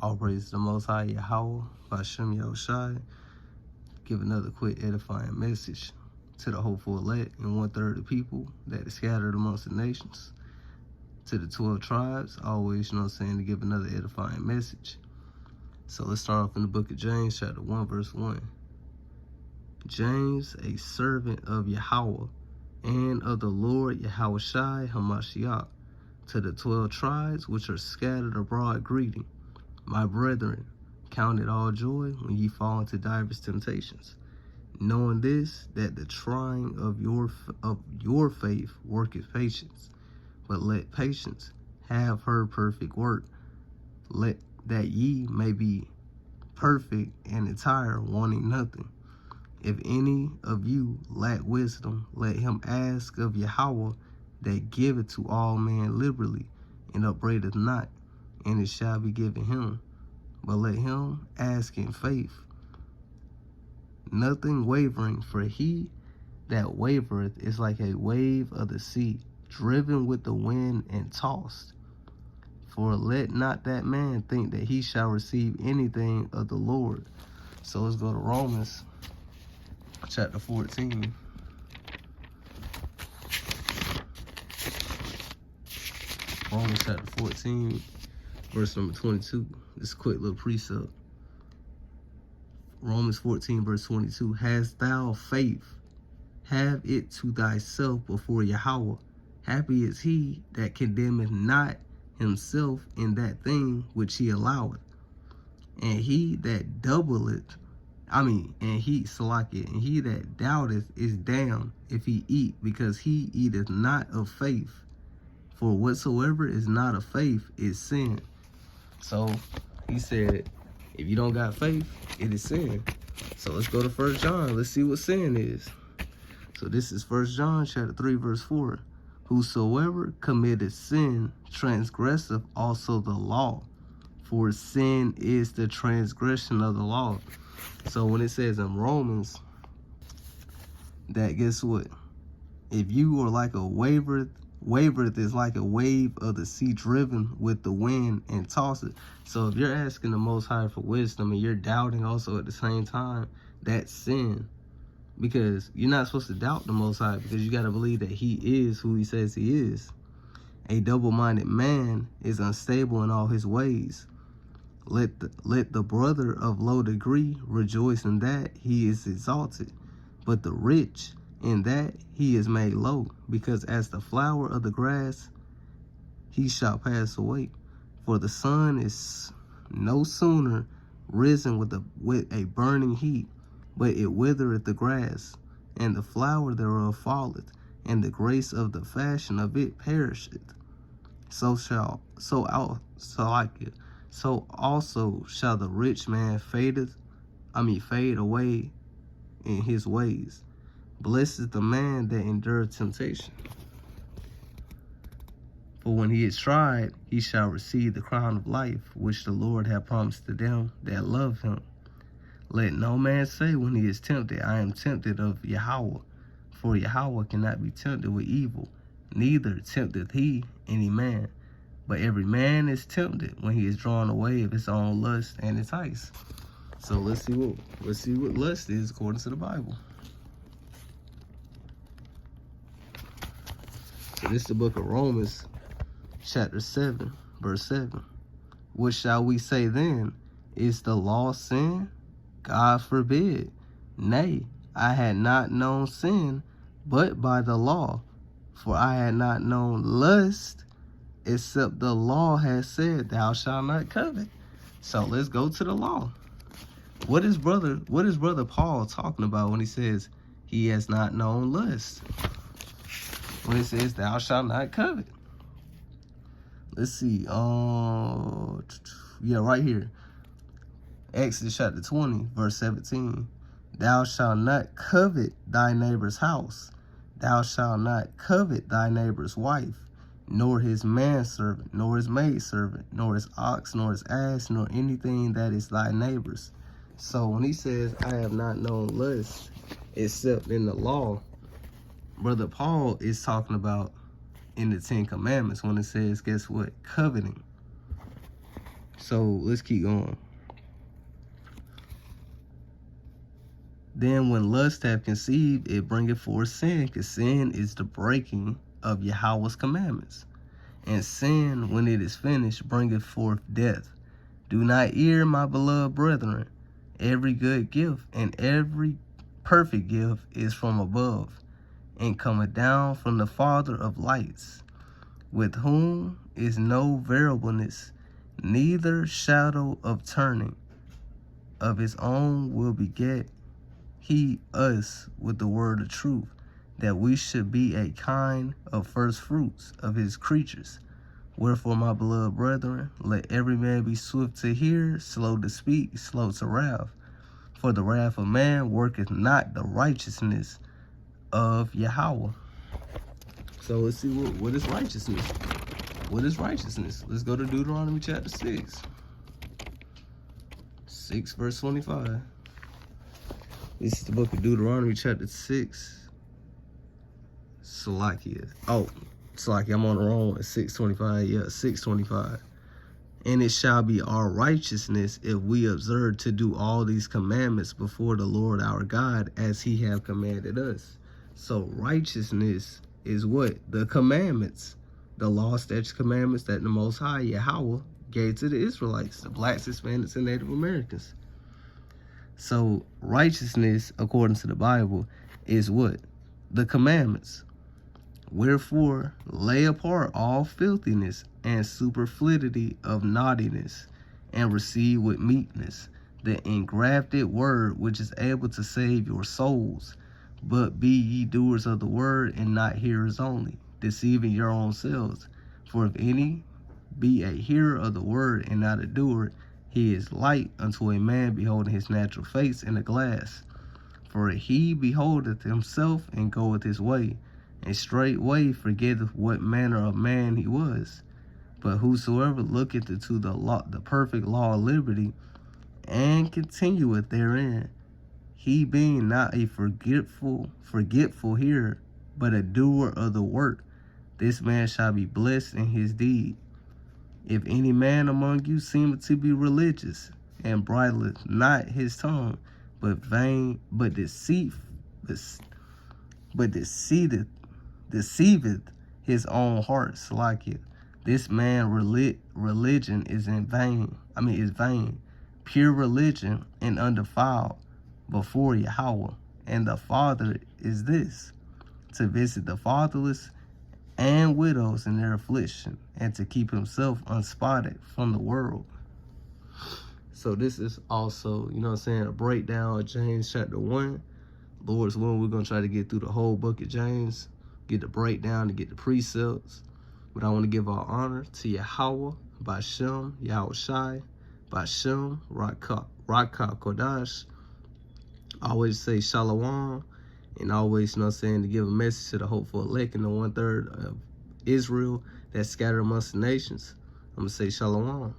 All praise to the Most High YAHAWAH BAHASHAM YAHAWASHI. Give another quick edifying message to the hopeful elect and 1/3 of the people that is scattered amongst the nations. To the 12 tribes, always, to give another edifying message. So let's start off in the book of James, chapter 1, verse 1. James, a servant of Yahawah and of the Lord Yahawashi Hamashiach, to the 12 tribes which are scattered abroad, greeting. My brethren, count it all joy when ye fall into divers temptations, knowing this, that the trying of your faith worketh patience. But let patience have her perfect work, let that ye may be perfect and entire, wanting nothing. If any of you lack wisdom, let him ask of Yahawah, that giveth to all men liberally, and upbraideth not, and it shall be given him. But let him ask in faith, nothing wavering, for he that wavereth is like a wave of the sea, driven with the wind and tossed. For let not that man think that he shall receive anything of the Lord. So let's go to Romans chapter 14. Romans chapter 14, verse number 22. This quick little precept. Romans 14, verse 22. Hast thou faith? Have it to thyself before Yahawah. Happy is he that condemneth not himself in that thing which he alloweth. And he that and he that doubteth is damned if he eat, because he eateth not of faith. For whatsoever is not of faith is sin. So he said, if you don't got faith, it is sin. So let's go to 1 John. Let's see what sin is. So this is 1 John chapter 3, verse 4. Whosoever committeth sin transgresseth also the law, for sin is the transgression of the law. So when it says in Romans that, guess what? If you are like a wavereth is like a wave of the sea, driven with the wind and tossed. So if you're asking the Most High for wisdom and you're doubting also at the same time, that's sin. Because you're not supposed to doubt the Most High, because you got to believe that he is who he says he is. A double-minded man is unstable in all his ways. Let the brother of low degree rejoice in that he is exalted, but the rich in that he is made low, because as the flower of the grass he shall pass away. For the sun is no sooner risen with a burning heat, but it withereth the grass, and the flower thereof falleth, and the grace of the fashion of it perisheth. So also shall the rich man fade away in his ways. Blessed is the man that endureth temptation, for when he is tried, he shall receive the crown of life, which the Lord hath promised to them that love him. Let no man say when he is tempted, I am tempted of Yahawah, for Yahawah cannot be tempted with evil, neither tempteth he any man. But every man is tempted when he is drawn away of his own lust and enticed. So let's see what lust is according to the Bible. So this is the book of Romans, chapter 7, verse 7. What shall we say then? Is the law sin? God forbid. Nay, I had not known sin but by the law, for I had not known lust, except the law has said, thou shalt not covet. So let's go to the law. What is brother Paul talking about when he says he has not known lust? When it says thou shalt not covet. Let's see. Yeah, right here. Exodus chapter 20, verse 17. Thou shalt not covet thy neighbor's house. Thou shalt not covet thy neighbor's wife, nor his manservant, nor his maidservant, nor his ox, nor his ass, nor anything that is thy neighbor's. So when he says, I have not known lust, except in the law, Brother Paul is talking about in the 10 Commandments when it says, guess what? Coveting. So let's keep going. Then when lust hath conceived, it bringeth forth sin, because sin is the breaking of Yahweh's commandments. And sin, when it is finished, bringeth forth death. Do not err, my beloved brethren. Every good gift and every perfect gift is from above, and cometh down from the Father of lights, with whom is no variableness, neither shadow of turning. Of his own will beget he us with the word of truth, that we should be a kind of first fruits of his creatures. Wherefore, my beloved brethren, let every man be swift to hear, slow to speak, slow to wrath. For the wrath of man worketh not the righteousness of Yahweh. So let's see what is righteousness. What is righteousness? Let's go to Deuteronomy chapter 6. 6 verse 25. This is the book of Deuteronomy chapter 6. Salakia. Oh, Salakia, I'm on the wrong one. 625. Yeah, 625. And it shall be our righteousness if we observe to do all these commandments before the Lord our God, as he have commanded us. So righteousness is what? The commandments. The law, statutes, commandments that the Most High, Yahweh, gave to the Israelites, the blacks, Hispanics, and Native Americans. So righteousness, according to the Bible, is what? The commandments. Wherefore, lay apart all filthiness and superfluity of naughtiness, and receive with meekness the engrafted word which is able to save your souls. But be ye doers of the word, and not hearers only, deceiving your own selves. For if any be a hearer of the word and not a doer, he is like unto a man beholding his natural face in a glass. For he beholdeth himself and goeth his way, and straightway forgetteth what manner of man he was. But whosoever looketh into the law, the perfect law of liberty, and continueth therein, he being not a forgetful hearer, but a doer of the work, this man shall be blessed in his deed. If any man among you seemeth to be religious, and bridleth not his tongue, but deceiveth his own heart, Salakia, this man religion is vain. Pure religion and undefiled before Yahweh. And the Father is this, to visit the fatherless and widows in their affliction, and to keep himself unspotted from the world. So this is also, you know what I'm saying, a breakdown of James chapter 1. Lord's willing, we're going to try to get through the whole book of James, get the breakdown and get the precepts. But I want to give all honor to Yahawah Bahashem Yahawashi, Bahashem Rakah Kodash. Always say Shalawam, and always, you know what I'm saying, to give a message to the hopeful elect in the 1/3 of Israel that's scattered amongst the nations. I'm going to say Shalom.